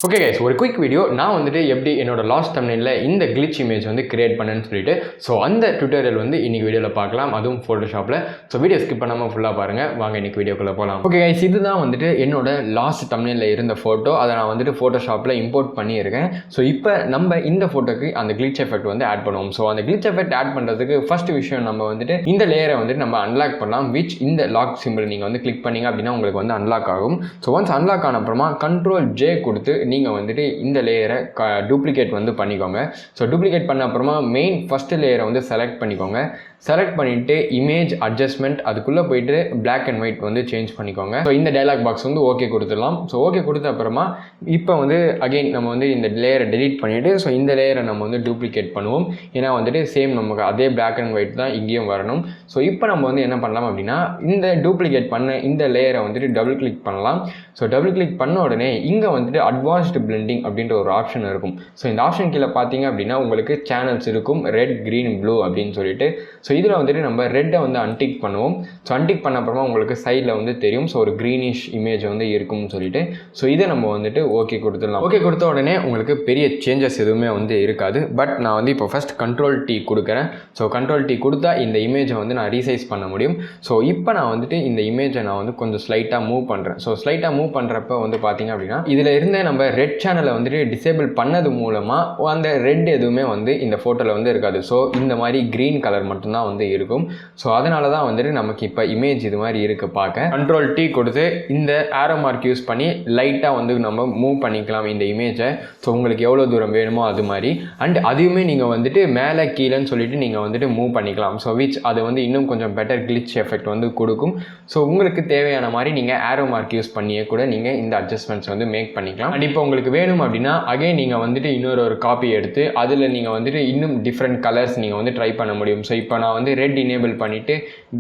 Okay guys, ஒரு quick video நான் வந்துட்டு எப்படி என்னோட லாஸ்ட் thumbnailல இந்த glitch image வந்து கிரியேட் பண்ணேன்னு சொல்லிட்டு ஸோ அந்த டுட்டோரியல் வந்து இன்னைக்கு வீடியோவில் பார்க்கலாம், அதுவும் ஃபோட்டோஷாப்பில். ஸோ வீடியோ ஸ்கிப் பண்ணாமல் ஃபுல்லாக பாருங்கள். வாங்க இன்னைக்கு வீடியோக்குள்ளே போகலாம். ஓகே கைஸ், இதுதான் வந்துட்டு என்னோட லாஸ்ட் thumbnailல இருந்த ஃபோட்டோ. அதை நான் வந்துட்டு ஃபோட்டோஷாப்பில் இம்போர்ட் பண்ணியிருக்கேன். ஸோ இப்போ நம்ம இந்த ஃபோட்டோக்கு அந்த glitch எஃபெக்ட் வந்து ஆட் பண்ணுவோம். ஸோ அந்த glitch எஃபெக்ட் ஆட் பண்ணுறதுக்கு ஃபர்ஸ்ட் விஷயம் நம்ம வந்துட்டு இந்த லேயரை வந்துட்டு நம்ம அன்லாக் பண்ணலாம். விச் இந்த லாக் சிம்பிள் நீங்கள் வந்து கிளிக் பண்ணிங்க அப்படின்னா உங்களுக்கு வந்து அன்லாக் ஆகும். ஸோ ஒன்ஸ் அன்லாக் ஆன அப்புறமா Ctrl+J கொடுத்து நீங்கள் வந்துட்டு இந்த லேயரை டூப்ளிகேட் வந்து பண்ணிக்கோங்க. ஸோ டூப்ளிகேட் பண்ண அப்புறமா மெயின் ஃபர்ஸ்ட் லேயரை வந்து செலக்ட் பண்ணிக்கோங்க. செலக்ட் பண்ணிவிட்டு இமேஜ் அட்ஜஸ்ட்மெண்ட் அதுக்குள்ளே போயிட்டு Black and White வந்து சேஞ்ச் பண்ணிக்கோங்க. ஸோ இந்த டயலாக் பாக்ஸ் வந்து ஓகே கொடுத்துடலாம். ஸோ ஓகே கொடுத்த அப்புறமா இப்போ வந்து அகெயின் நம்ம வந்து இந்த லேயரை டெலீட் பண்ணிவிட்டு ஸோ இந்த லேயரை நம்ம வந்து டூப்ளிகேட் பண்ணுவோம். ஏன்னா வந்துட்டு சேம் நமக்கு அதே Black and White தான் இங்கேயும் வரணும். ஸோ இப்போ நம்ம வந்து என்ன பண்ணலாம் அப்படின்னா இந்த டூப்ளிகேட் பண்ண இந்த லேயரை வந்துட்டு டபுள் கிளிக் பண்ணலாம். ஸோ டபுள் கிளிக் பண்ண உடனே இங்கே வந்துட்டு அட்வான்ஸ்டு பிளெண்டிங் அப்படின்ற ஒரு ஆப்ஷன் இருக்கும். ஸோ இந்த ஆப்ஷன் கீழே பார்த்தீங்க அப்படின்னா உங்களுக்கு சேனல்ஸ் இருக்கும், ரெட், க்ரீன், ப்ளூ அப்படின்னு சொல்லிட்டு. ஸோ இதில் வந்துட்டு நம்ம ரெட்டை வந்து அன்டிக் பண்ணுவோம். ஸோ அன்டிக் பண்ண அப்புறமா உங்களுக்கு சைடில் வந்து தெரியும். ஸோ ஒரு க்ரீனிஷ் இமேஜ் வந்து இருக்கும்னு சொல்லிட்டு ஸோ இதை நம்ம வந்துட்டு ஓகே கொடுத்துடலாம். ஓகே கொடுத்த உடனே உங்களுக்கு பெரிய சேஞ்சஸ் எதுவுமே வந்து இருக்காது. பட் நான் வந்து இப்போ ஃபஸ்ட் Ctrl+T கொடுக்குறேன். ஸோ Ctrl+T கொடுத்தா இந்த இமேஜை வந்து நான் ரீசைஸ் பண்ண முடியும். ஸோ இப்போ நான் வந்துட்டு இந்த இமேஜை நான் வந்து கொஞ்சம் ஸ்லைட்டாக மூவ் பண்ணுறேன். ஸோ ஸ்லைட்டாக மூவ் பண்ணுறப்ப வந்து பார்த்தீங்க அப்படின்னா இதில் இருந்தே நம்ம ரெட் சேனலை வந்துட்டு டிசேபிள் பண்ணது மூலமாக அந்த ரெட் எதுவுமே வந்து இந்த ஃபோட்டோவில் வந்து இருக்காது. ஸோ இந்த மாதிரி க்ரீன் கலர் மட்டும்தான் வந்து இருக்கும். ஸோ அதனால தான் வந்துட்டு நமக்கு இப்போ இமேஜ் இது மாதிரி இருக்குது பார்க்க. Ctrl+T கொடுத்து இந்த ஆரோ மார்க் யூஸ் பண்ணி லைட்டாக வந்து நம்ம மூவ் பண்ணிக்கலாம் இந்த இமேஜை. ஸோ உங்களுக்கு எவ்வளோ தூரம் வேணுமோ அது மாதிரி. அண்ட் அதையுமே நீங்கள் வந்துட்டு மேலே கீழேன்னு சொல்லிட்டு நீங்கள் வந்துட்டு மூவ் பண்ணிக்கலாம். ஸோ விச் அது வந்து இன்னும் கொஞ்சம் பெட்டர் glitch எஃபெக்ட் வந்து கொடுக்கும். ஸோ உங்களுக்கு தேவையான மாதிரி நீங்கள் ஆரோ மார்க் யூஸ் பண்ணியே கூட நீங்கள் இந்த அட்ஜஸ்ட்மெண்ட்ஸ் வந்து மேக் பண்ணிக்கலாம். அண்ட் இப்போ உங்களுக்கு வேணும் அப்படின்னா அகைன் நீங்கள் வந்துட்டு இன்னொரு காப்பி எடுத்து அதில் நீங்கள் வந்துட்டு இன்னும் டிஃப்ரெண்ட் கலர்ஸ் நீங்கள் வந்து ட்ரை பண்ண முடியும். ஸோ இப்போ நான் வந்து ரெட் இனேபிள் பண்ணிவிட்டு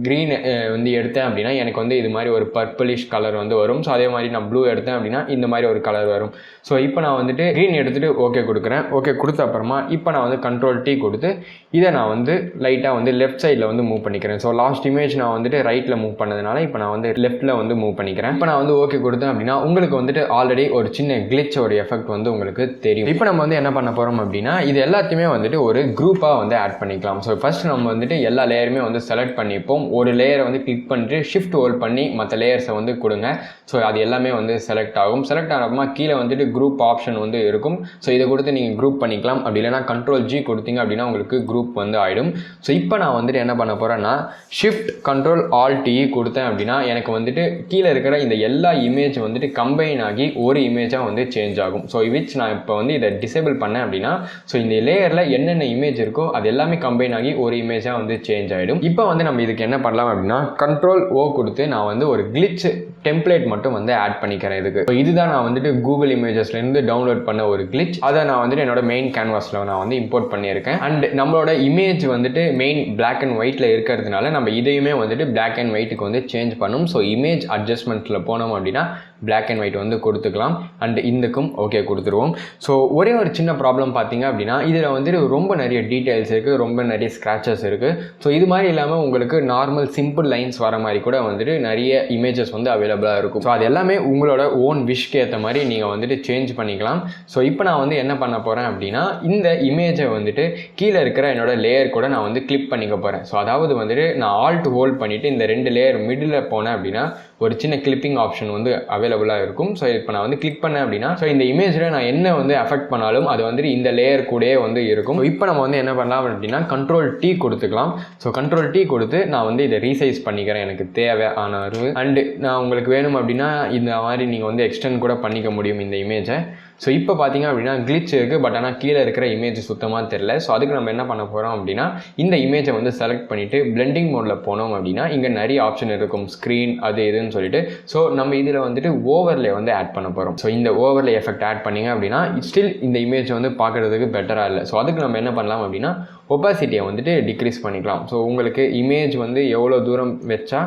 க்ரீன் வந்து எடுத்தேன் அப்படின்னா எனக்கு வந்து இது மாதிரி ஒரு பர்பிளிஷ் கலர் வந்து வரும். ஸோ அதே மாதிரி நான் ப்ளூ எடுத்தேன் அப்படின்னா இந்த மாதிரி ஒரு கலர் வரும். ஸோ இப்போ நான் வந்துட்டு க்ரீன் எடுத்துகிட்டு ஓகே கொடுக்குறேன். ஓகே கொடுத்த அப்புறமா இப்போ நான் வந்து Ctrl+T கொடுத்து இதை நான் வந்து லைட்டாக வந்து லெஃப்ட் சைடில் வந்து மூவ் பண்ணிக்கிறேன். ஸோ லாஸ்ட் இமேஜ் நான் வந்துட்டு ரைட்டில் மூவ் பண்ணதுனால இப்போ நான் வந்து லெஃப்ட்டில் வந்து மூவ் பண்ணிக்கிறேன். இப்போ நான் வந்து ஓகே கொடுத்தேன் அப்படின்னா உங்களுக்கு வந்துட்டு ஆல்ரெடி ஒரு சின்ன glitch ஒரு எஃபெக்ட் வந்து உங்களுக்கு தெரியும். இப்போ நம்ம வந்து என்ன பண்ண போகிறோம் அப்படின்னா இது எல்லாத்தையுமே வந்துட்டு ஒரு குரூப்பாக வந்து ஆட் பண்ணிக்கலாம். ஸோ ஃபர்ஸ்ட் நம்ம வந்துட்டு எல்லா லேயருமே வந்து செலக்ட் பண்ணிப்போம். ஒரு லேயரை வந்து கிளிக் பண்ணிட்டு ஷிஃப்ட் ஹோல்ட் பண்ணி மற்ற லேயர்ஸை வந்து கொடுங்க. ஸோ அது எல்லாமே வந்து செலக்ட் ஆகும். செலக்ட் ஆனப்பமா கீழே வந்துட்டு குரூப் ஆப்ஷன் வந்து இருக்கும். ஸோ இதை கொடுத்து நீங்கள் குரூப் பண்ணிக்கலாம். அப்படி இல்லைனா Ctrl+G கொடுத்தீங்க அப்படின்னா உங்களுக்கு குரூப் வந்து ஆகிடும். ஸோ இப்போ நான் வந்துட்டு என்ன பண்ண போகிறேன்னா ஷிஃப்ட் Ctrl+Alt+T கொடுத்தேன் அப்படின்னா எனக்கு வந்துட்டு கீழே இருக்கிற இந்த எல்லா இமேஜ் வந்துட்டு கம்பைன் ஆகி ஒரு இமேஜாக வந்து சேஞ்ச் ஆகும். ஸோ விச் நான் இப்போ வந்து இதை டிசேபிள் பண்ணேன் அப்படின்னா ஸோ இந்த லேயரில் என்னென்ன இமேஜ் இருக்கோ அது எல்லாமே கம்பைன் ஆகி ஒரு இமேஜாக வந்து சேஞ்ச் ஆகிடும். இப்போ வந்து நம்ம இதுக்கு என்ன பண்ணலாம் அப்படின்னா Ctrl+O கொடுத்து நான் வந்து ஒரு glitch டெம்ப்ளேட் மட்டும் வந்து ஆட் பண்ணிக்கிறேன் இதுக்கு. ஸோ இதுதான் நான் வந்துட்டு கூகுள் இமேஜஸ்லேருந்து டவுன்லோட் பண்ண ஒரு glitch. அதை நான் வந்துட்டு என்னோட மெயின் கேன்வாஸில் நான் வந்து இம்போர்ட் பண்ணியிருக்கேன். அண்ட் நம்மளோட இமேஜ் வந்துட்டு மெயின் Black and Whiteல இருக்கிறதுனால நம்ம இதையுமே வந்துட்டு Black and Whiteக்கு வந்து சேஞ்ச் பண்ணும். ஸோ இமேஜ் அட்ஜஸ்ட்மெண்ட்டில் போனோம் அப்படின்னா Black and White வந்து கொடுத்துக்கலாம். அண்ட் இதுக்கும் ஓகே கொடுத்துருவோம். ஸோ ஒரே ஒரு சின்ன ப்ராப்ளம் பார்த்தீங்க அப்படின்னா இதில் வந்துட்டு ரொம்ப நிறைய டீட்டெயில்ஸ் இருக்குது, ரொம்ப நிறைய ஸ்க்ராச்சஸ் இருக்குது. ஸோ இது மாதிரி இல்லாமல் உங்களுக்கு நார்மல் சிம்பிள் லைன்ஸ் வர மாதிரி கூட வந்துட்டு நிறைய இமேஜஸ் வந்து அவைலபிளாக இருக்கும். ஸோ அது எல்லாமே உங்களோட ஓன் விஷக்கு ஏற்ற மாதிரி நீங்கள் வந்துட்டு சேஞ்ச் பண்ணிக்கலாம். ஸோ இப்போ நான் வந்து என்ன பண்ண போகிறேன் அப்படின்னா இந்த இமேஜை வந்துட்டு கீழே இருக்கிற என்னோட லேயர் கூட நான் வந்து கிளிக் பண்ணிக்க போகிறேன். ஸோ அதாவது வந்துட்டு நான் ஆல்ட் ஹோல்ட் பண்ணிவிட்டு இந்த ரெண்டு லேயர் மிடில் போனேன் அப்படின்னா ஒரு சின்ன கிளிப்பிங் ஆப்ஷன் வந்து அவைலபிளாக இருக்கும். ஸோ இப்போ நான் வந்து கிளிக் பண்ணேன் அப்படின்னா ஸோ இந்த இமேஜில் நான் என்ன வந்து அஃபெக்ட் பண்ணாலும் அது வந்துட்டு இந்த லேயர் கூடயே வந்து இருக்கும். இப்போ நம்ம வந்து என்ன பண்ணலாம் அப்படின்னா Ctrl+T கொடுத்துக்கலாம். ஸோ Ctrl+T கொடுத்து நான் வந்து இதை ரீசைஸ் பண்ணிக்கிறேன் எனக்கு தேவையான அளவு. அண்டு நான் உங்களுக்கு வேணும் அப்படின்னா இந்த மாதிரி நீங்கள் வந்து எக்ஸ்டெண்ட் கூட பண்ணிக்க முடியும் இந்த இமேஜை. ஸோ இப்போ பார்த்தீங்க அப்படின்னா glitch இருக்குது. பட் ஆனால் கீழே இருக்கிற இமேஜ் சுத்தமாக தெரில. ஸோ அதுக்கு நம்ம என்ன பண்ண போகிறோம் அப்படின்னா இந்த இமேஜை வந்து செலக்ட் பண்ணிவிட்டு பிளெண்டிங் மோடில் போனோம் அப்படின்னா இங்கே நிறைய ஆப்ஷன் இருக்கும், ஸ்க்ரீன் அது இதுன்னு சொல்லிட்டு. ஸோ நம்ம இதில் வந்துட்டு ஓவர்லே வந்து ஆட் பண்ண போகிறோம். ஸோ இந்த ஓவர்லே எஃபெக்ட் ஆட் பண்ணிங்க அப்படின்னா ஸ்டில் இந்த இமேஜ் வந்து பார்க்குறதுக்கு பெட்டராக இல்லை. ஸோ அதுக்கு நம்ம என்ன பண்ணலாம் அப்படின்னா ஒப்பாசிட்டியை வந்துட்டு டிக்ரீஸ் பண்ணிக்கலாம். ஸோ உங்களுக்கு இமேஜ் வந்து எவ்வளோ தூரம் வச்சா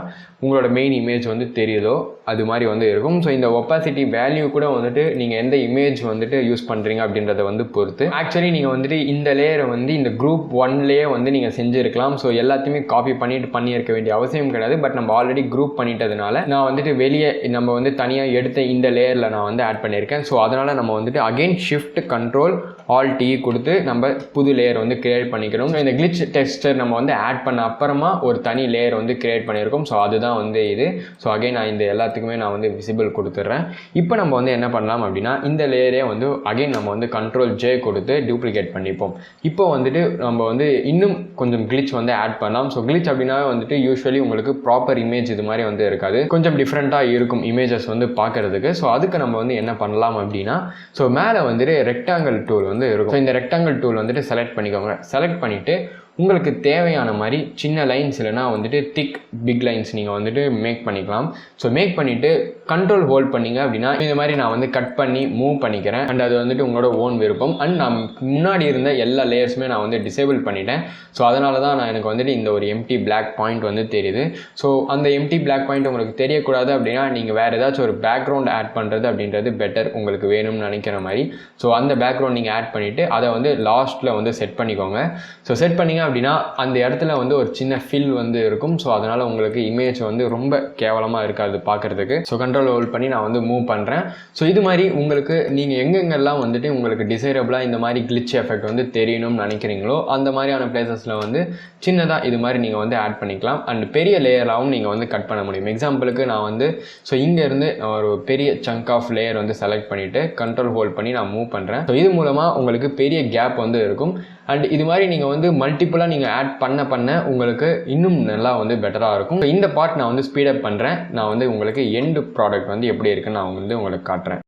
உங்களோட மெயின் இமேஜ் வந்து தெரியுதோ அது மாதிரி வந்து இருக்கும். ஸோ இந்த ஒப்பாசிட்டி வேல்யூ கூட வந்துட்டு நீங்கள் எந்த இமேஜ் வந்துட்டு யூஸ் பண்ணுறீங்க அப்படின்றத வந்து பொறுத்து. ஆக்சுவலி நீங்கள் வந்துட்டு இந்த லேயரை வந்து இந்த குரூப் 1லேயே வந்து நீங்கள் செஞ்சுருக்கலாம். ஸோ எல்லாத்தையுமே காப்பி பண்ணியிருக்க வேண்டிய அவசியம் கிடையாது. பட் நம்ம ஆல்ரெடி குரூப் பண்ணிட்டதுனால நான் வந்துட்டு வெளியே நம்ம வந்து தனியாக எடுத்த இந்த லேயரில் நான் வந்து ஆட் பண்ணியிருக்கேன். ஸோ அதனால் நம்ம வந்துட்டு again shift control alt D கொடுத்து நம்ம புது லேயர் வந்து கிரியேட் பண்ணிக்கணும். இந்த கிளிச் டெக்ஸ்டர் நம்ம வந்து ஆட் பண்ண அப்புறமா ஒரு தனி லேயர் வந்து கிரியேட் பண்ணியிருக்கோம். ஸோ அதுதான் வந்து இது. ஸோ அகைன் நான் இந்த எல்லாத்துக்குமே நான் வந்து விசிபிள் கொடுத்துட்றேன். இப்போ நம்ம வந்து என்ன பண்ணலாம் அப்படின்னா இந்த லேயரே வந்து அகைன் நம்ம வந்து கண்ட்ரோல் ஜே கொடுத்து டூப்ளிகேட் பண்ணிப்போம். இப்போ வந்துட்டு நம்ம வந்து இன்னும் கொஞ்சம் கிளிச் வந்து ஆட் பண்ணலாம். ஸோ கிளிச் அப்படின்னா வந்துட்டு யூஸ்வலி உங்களுக்கு ப்ராப்பர் இமேஜ் இது மாதிரி வந்து இருக்காது, கொஞ்சம் டிஃப்ரெண்ட்டாக இருக்கும் இமேஜஸ் வந்து பார்க்கறதுக்கு. ஸோ அதுக்கு நம்ம வந்து என்ன பண்ணலாம் அப்படின்னா ஸோ மேலே வந்துட்டு ரெக்டாங்கிள் டூல் வந்து இருக்கும். ஸோ இந்த ரெக்டாங்கிள் டூல் வந்துட்டு செலக்ட் பண்ணிக்கோங்க. செலக்ட் பண்ணிவிட்டு உங்களுக்கு தேவையான மாதிரி சின்ன லைன்ஸ் இல்லைனா வந்துட்டு திக் பிக் லைன்ஸ் நீங்கள் வந்துட்டு மேக் பண்ணிக்கலாம். ஸோ மேக் பண்ணிவிட்டு கண்ட்ரோல் ஹோல்ட் பண்ணிங்க அப்படின்னா இந்த மாதிரி நான் வந்து கட் பண்ணி மூவ் பண்ணிக்கிறேன். அண்ட் அது வந்துட்டு உங்களோட ஓன் விருப்பம். அண்ட் நான் முன்னாடி இருந்த எல்லா லேயர்ஸுமே நான் வந்து டிசேபிள் பண்ணிட்டேன். ஸோ அதனால தான் நான் எனக்கு வந்துட்டு இந்த ஒரு எம்டி பிளாக் பாயிண்ட் வந்து தெரியுது. ஸோ அந்த எம்டி பிளாக் பாயிண்ட் உங்களுக்கு தெரியக்கூடாது அப்படின்னா நீங்கள் வேறு ஏதாச்சும் ஒரு பேக்ரவுண்ட் ஆட் பண்ணுறது அப்படின்றது பெட்டர், உங்களுக்கு வேணும்னு நினைக்கிற மாதிரி. ஸோ அந்த பேக்ரவுண்ட் நீங்கள் ஆட் பண்ணிவிட்டு அதை வந்து லாஸ்ட்டில் வந்து செட் பண்ணிக்கோங்க. ஸோ செட் பண்ணிங்க அப்படின்னா அந்த இடத்துல வந்து ஒரு சின்ன ஃபில் வந்து இருக்கும். ஸோ அதனால் உங்களுக்கு இமேஜ் வந்து ரொம்ப கேவலமாக இருக்காது பார்க்குறதுக்கு. ஸோ கண்ட்ரோல் ஹோல்ட் பண்ணி நான் வந்து மூவ் பண்ணுறேன். ஸோ இது மாதிரி உங்களுக்கு நீங்கள் எங்கெங்கெல்லாம் வந்துட்டு உங்களுக்கு டிசைரபிளாக இந்த மாதிரி கிளிச் எஃபெக்ட் வந்து தெரியணும்னு நினைக்கிறீங்களோ அந்த மாதிரியான பிளேசஸில் வந்து சின்னதாக இது மாதிரி நீங்கள் வந்து ஆட் பண்ணிக்கலாம். அண்ட் பெரிய லேயராகவும் நீங்கள் வந்து கட் பண்ண முடியும். எக்ஸாம்பிளுக்கு நான் வந்து ஸோ இங்கேருந்து ஒரு பெரிய சங்க் ஆஃப் லேயர் வந்து செலக்ட் பண்ணிவிட்டு கண்ட்ரோல் ஹோல்ட் பண்ணி நான் மூவ் பண்ணுறேன். ஸோ இது மூலமாக உங்களுக்கு பெரிய கேப் வந்து இருக்கும். அண்ட் இது மாதிரி நீங்கள் வந்து மல்டிப்புளாக நீங்கள் ஆட் பண்ண உங்களுக்கு இன்னும் நல்லா வந்து பெட்டராக இருக்கும். இந்த பார்ட் நான் வந்து ஸ்பீடப் பண்ணுறேன். நான் வந்து உங்களுக்கு எண்ட் ப்ராடக்ட் வந்து எப்படி இருக்குன்னு நான் வந்து உங்களுக்கு காட்டுறேன்.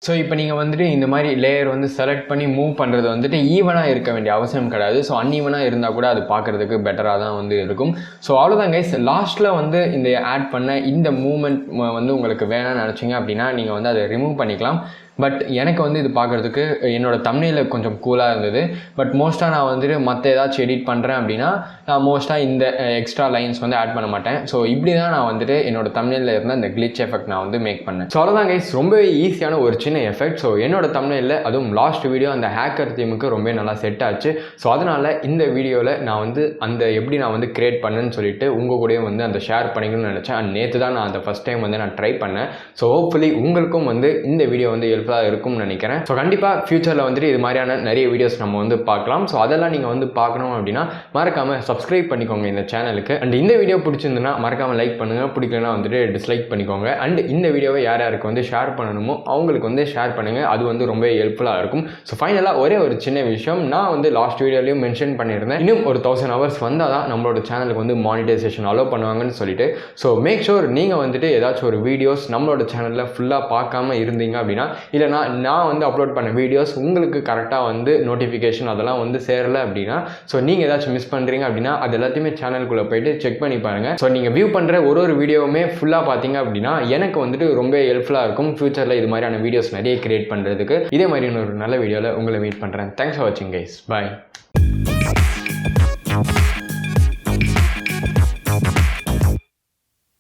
ஸோ இப்போ நீங்கள் வந்துட்டு இந்த மாதிரி லேயர் வந்து செலக்ட் பண்ணி மூவ் பண்ணுறது வந்துட்டு ஈவனாக இருக்க வேண்டிய அவசியம் கிடையாது. ஸோ அன்ஈவனாக இருந்தால் கூட அது பார்க்குறதுக்கு பெட்டராக தான் வந்து இருக்கும். ஸோ அவ்வளோதான் கைஸ். லாஸ்ட்டில் வந்து இந்த ஆட் பண்ண இந்த மூமெண்ட் வந்து உங்களுக்கு வேணாம்னு நினச்சிங்க அப்படின்னா நீங்கள் வந்து அதை ரிமூவ் பண்ணிக்கலாம். பட் எனக்கு வந்து இது பார்க்குறதுக்கு என்னோடய தம்ப்நெயில் கொஞ்சம் கூலாக இருந்தது. பட் மோஸ்ட்டாக நான் வந்துட்டு மற்ற ஏதாச்சும் எடிட் பண்ணுறேன் அப்படின்னா நான் மோஸ்ட்டாக இந்த எக்ஸ்ட்ரா லைன்ஸ் வந்து ஆட் பண்ண மாட்டேன். ஸோ இப்படி தான் நான் வந்துட்டு என்னோடய தம்ப்நெயிலில் இருந்த இந்த கிளிச் எஃபெக்ட் நான் வந்து மேக் பண்ணேன். ஸோ அவ்வளோதான் கைஸ், ரொம்பவே ஈஸியான ஒரு சின்ன எஃபெக்ட். ஸோ என்னோட தம்ப்நெயிலில் அதுவும் லாஸ்ட் வீடியோ அந்த ஹேக்கர் தீமுக்கு ரொம்ப நல்லா செட் ஆச்சு. ஸோ அதனால் இந்த வீடியோவில் நான் வந்து அந்த எப்படி நான் வந்து கிரியேட் பண்ணேன்னு சொல்லிட்டு உங்கள் கூடயே வந்து அந்த ஷேர் பண்ணிக்கணும்னு நினச்சேன். அண்ட் நேற்று தான் நான் அந்த ஃபஸ்ட் டைம் வந்து நான் ட்ரை பண்ணேன். ஸோ ஹோப்ஃபுல்லி உங்களுக்கும் வந்து இந்த வீடியோ வந்து ஹெல்ப்ஃபுல்லாக இருக்கும்னு நினைக்கிறேன். ஸோ கண்டிப்பாக ஃபியூச்சரில் வந்துட்டு இது மாதிரியான நிறைய வீடியோஸ் நம்ம வந்து பார்க்கலாம். ஸோ அதெல்லாம் நீங்கள் வந்து பார்க்கணும் அப்படின்னா மறக்காமல் சப்ஸ்கிரைப் பண்ணிக்கோங்க இந்த சேனலுக்கு. அண்ட் இந்த வீடியோ பிடிச்சிருந்துன்னா மறக்காமல் லைக் பண்ணுங்கள், பிடிக்கலன்னா வந்துட்டு டிஸ்லைக் பண்ணிக்கோங்க. அண்ட் இந்த வீடியோவை யார் யாருக்கு வந்து ஷேர் பண்ணணுமோ அவங்களுக்கு வந்து ஷேர் பண்ணுங்கள். அது வந்து ரொம்ப ஹெல்ப்ஃபுல்லாக இருக்கும். ஸோ ஃபைனலாக ஒரே ஒரு சின்ன விஷயம், நான் வந்து லாஸ்ட் வீடியோலையும் மென்ஷன் பண்ணியிருந்தேன், இன்னும் ஒரு 1000 hours வந்தால் தான் நம்மளோட சேனலுக்கு வந்து மானிட்டைசேஷன் அலோவ் பண்ணுவாங்கன்னு சொல்லிட்டு. ஸோ மேக் ஷூர் நீங்கள் வந்துட்டு ஏதாச்சும் ஒரு வீடியோஸ் நம்மளோட சேனலில் ஃபுல்லாக பார்க்காம இருந்தீங்க அப்படின்னா, இல்லைனா நான் வந்து அப்லோட் பண்ண வீடியோஸ் உங்களுக்கு கரெக்டாக வந்து நோட்டிஃபிகேஷன் அதெல்லாம் வந்து சேரலை அப்படின்னா, ஸோ நீங்கள் ஏதாச்சும் மிஸ் பண்ணுறீங்க அப்படின்னா அது எல்லாத்தையுமே சேனலுக்குள்ளே போயிட்டு செக் பண்ணி பாருங்கள். ஸோ நீங்கள் வியூ பண்ணுற ஒரு வீடியோவுமே ஃபுல்லாக பார்த்தீங்க அப்படின்னா எனக்கு வந்துட்டு ரொம்ப ஹெல்ப்ஃபுல்லாக இருக்கும் ஃபியூச்சரில் இது மாதிரியான வீடியோஸ் நிறைய கிரியேட் பண்ணுறதுக்கு. இதே மாதிரி ஒரு நல்ல வீடியோவில் உங்களை மீட் பண்ணுறேன். தேங்க்ஸ் ஃபார் வாட்சிங் கைஸ். பாய்.